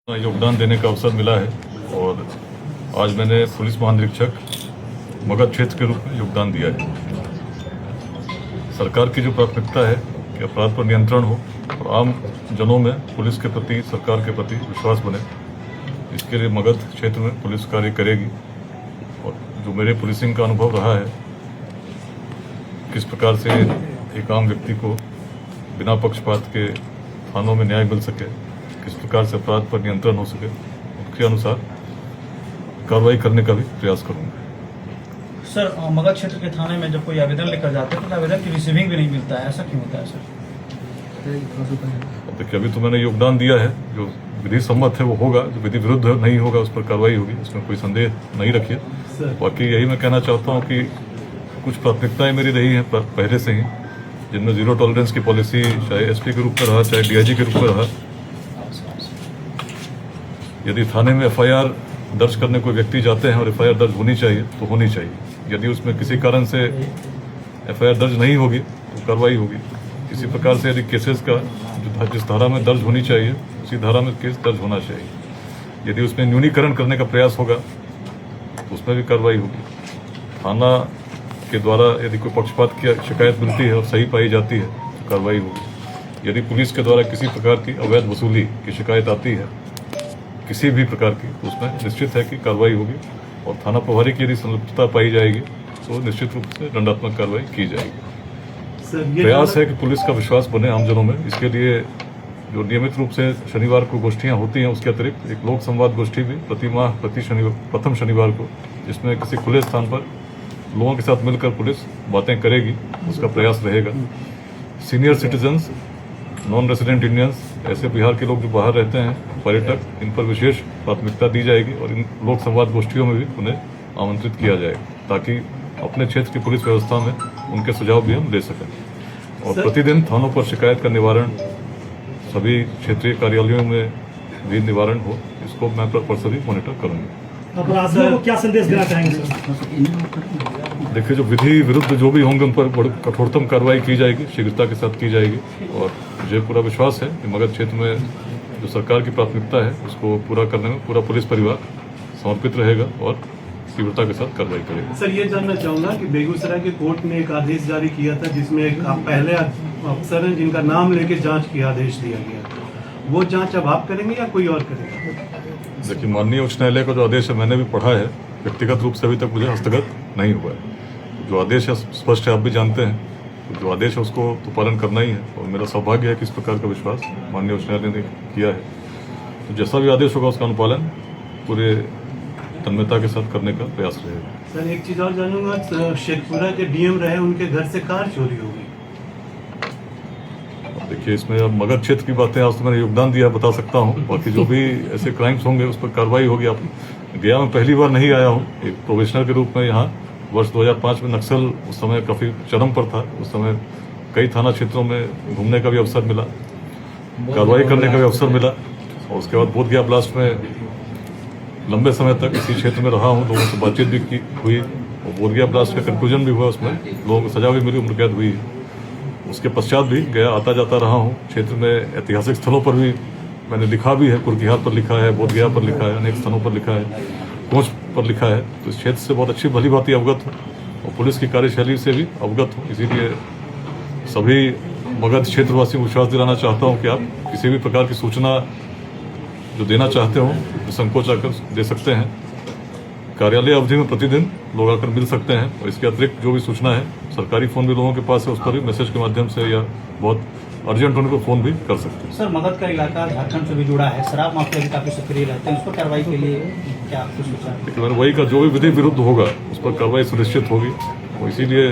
योगदान देने का अवसर मिला है और आज मैंने पुलिस महानिरीक्षक मगध क्षेत्र के रूप में योगदान दिया है। सरकार की जो प्राथमिकता है कि अपराध पर नियंत्रण हो और आम जनों में पुलिस के प्रति, सरकार के प्रति विश्वास बने, इसके लिए मगध क्षेत्र में पुलिस कार्य करेगी। और जो मेरे पुलिसिंग का अनुभव रहा है, किस प्रकार से एक आम व्यक्ति को बिना पक्षपात के थानों में न्याय मिल सके, किस प्रकार से अपराध पर नियंत्रण हो सके, उसके अनुसार कार्रवाई करने का भी प्रयास करूंगा। सर, मगध क्षेत्र के थाने में जब कोई आवेदन लेकर जाते हैं तो आवेदन की रिसीविंग भी नहीं मिलता है, ऐसा क्यों होता है सर? देखिए, अभी तो मैंने योगदान दिया है, जो विधि सम्मत है वो होगा, जो विधि विरुद्ध नहीं होगा उस पर कार्रवाई होगी, इसमें कोई संदेह नहीं रखिए। बाकी यही मैं कहना चाहता हूँ कि कुछ प्राथमिकताएं मेरी रही हैं पहले से ही, जिनमें जीरो टॉलरेंस की पॉलिसी चाहे एसपी के रूप में रहा, चाहे डीआईजी के रूप में रहा। यदि थाने में एफआईआर दर्ज करने कोई व्यक्ति जाते हैं और एफआईआर दर्ज होनी चाहिए तो होनी चाहिए। यदि उसमें किसी कारण से एफआईआर दर्ज नहीं होगी तो कार्रवाई होगी। इसी प्रकार से यदि केसेस का जिस धारा में दर्ज होनी चाहिए उसी धारा में केस दर्ज होना चाहिए। यदि उसमें न्यूनीकरण करने का प्रयास होगा तो उसमें भी कार्रवाई होगी। थाना के द्वारा यदि कोई पक्षपात की शिकायत मिलती है और सही पाई जाती है तो कार्रवाई होगी। यदि पुलिस के द्वारा किसी प्रकार की अवैध वसूली की शिकायत आती है किसी भी प्रकार की, तो उसमें निश्चित है कि कार्रवाई होगी। और थाना प्रभारी की यदि संलिप्तता पाई जाएगी तो निश्चित रूप से दंडात्मक कार्रवाई की जाएगी। प्रयास है कि पुलिस का विश्वास बने आम जनों में। इसके लिए जो नियमित रूप से शनिवार को गोष्ठियां होती हैं, उसके अतिरिक्त एक लोक संवाद गोष्ठी भी प्रथम शनिवार को, जिसमें किसी खुले स्थान पर लोगों के साथ मिलकर पुलिस बातें करेगी, उसका प्रयास रहेगा। Senior citizens, non resident Indians, ऐसे बिहार के लोग जो बाहर रहते हैं, पर्यटक, इन पर विशेष प्राथमिकता दी जाएगी और इन लोक संवाद गोष्ठियों में भी उन्हें आमंत्रित किया जाएगा, ताकि अपने क्षेत्र की पुलिस व्यवस्था में उनके सुझाव भी हम दे सकें। और प्रतिदिन थानों पर शिकायत का निवारण, सभी क्षेत्रीय कार्यालयों में भी निवारण हो, इसको मैं पर्सनली मॉनिटर करूंगा। अपराधियों को क्या संदेश देना चाहेंगे सर? देखिए, जो विधि विरुद्ध जो भी होंगे उन पर बड़ी कठोरतम कार्रवाई की जाएगी, शीघ्रता के साथ की जाएगी। और मुझे पूरा विश्वास है कि मगध क्षेत्र में जो सरकार की प्राथमिकता है उसको पूरा करने में पूरा पुलिस परिवार समर्पित रहेगा और तीव्रता के साथ कार्रवाई करेगा। सर, ये जानना चाहूंगा कि बेगूसराय के कोर्ट ने एक आदेश जारी किया था जिसमें एक पहले अफसर हैं जिनका नाम लेके जांच की आदेश दिया गया, वो जांच अब आप करेंगे या कोई और करेगा? देखिए, माननीय उच्च न्यायालय का जो आदेश है मैंने भी पढ़ा है, व्यक्तिगत रूप से अभी तक मुझे हस्तगत नहीं हुआ है। जो आदेश है स्पष्ट है, आप भी जानते हैं, तो जो आदेश है उसको तो पालन करना ही है। और मेरा सौभाग्य है कि इस प्रकार का विश्वास माननीय उच्च न्यायालय ने किया है। तो जैसा भी आदेश होगा उसका अनुपालन पूरे तन्मयता के साथ करने का प्रयास रहेगा। सर, एक चीज और जानूंगा, शेखपुरा के डीएम रहे, उनके घर से कार चोरी हो गई। देखिए, इसमें अब मगध क्षेत्र की बातें आज तो मैंने योगदान दिया, बता सकता हूँ। बाकी जो भी ऐसे क्राइम्स होंगे उस पर कार्रवाई होगी। आप गया मैं पहली बार नहीं आया हूँ, एक प्रोफेशनल के रूप में यहाँ। वर्ष 2005 में नक्सल उस समय काफ़ी चरम पर था। उस समय कई थाना क्षेत्रों में घूमने का भी अवसर मिला, कार्रवाई करने का भी अवसर मिला। और उसके बाद बोधगया ब्लास्ट में लंबे समय तक इसी क्षेत्र में रहा हूँ, लोगों से बातचीत भी हुई और बोधगया ब्लास्ट का कंक्लूजन भी हुआ, उसमें लोगों को सजा भी मिली, उम्र कैद हुई। उसके पश्चात भी गया आता जाता रहा हूँ। क्षेत्र में ऐतिहासिक स्थलों पर भी मैंने लिखा भी है, कुरकिहार पर लिखा है, बोधगया पर लिखा है, अनेक स्थानों पर लिखा है, कोच पर लिखा है। तो इस क्षेत्र से बहुत अच्छी भली भांति अवगत हूँ और पुलिस की कार्यशैली से भी अवगत हूँ। इसीलिए सभी मगध क्षेत्रवासियों को विश्वास दिलाना चाहता हूँ कि आप किसी भी प्रकार की सूचना जो देना चाहते हो तो संकोच आकर दे सकते हैं। कार्यालय अवधि में प्रतिदिन लोग आकर मिल सकते हैं। और इसके अतिरिक्त जो भी सूचना है, सरकारी फ़ोन भी लोगों के पास है, उस पर भी मैसेज के माध्यम से या बहुत अर्जेंट होने पर फ़ोन भी कर सकते हैं। सर, मगध का इलाका झारखंड से भी जुड़ा है, शराब माफिया भी काफी सक्रिय रहते हैं, उस पर कार्रवाई के लिए क्या आपको सोचा है? लेकिन मैंने वही का जो भी विधि विरुद्ध होगा उस पर कार्रवाई सुनिश्चित होगी और इसीलिए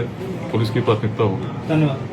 पुलिस की प्राथमिकता होगी। धन्यवाद।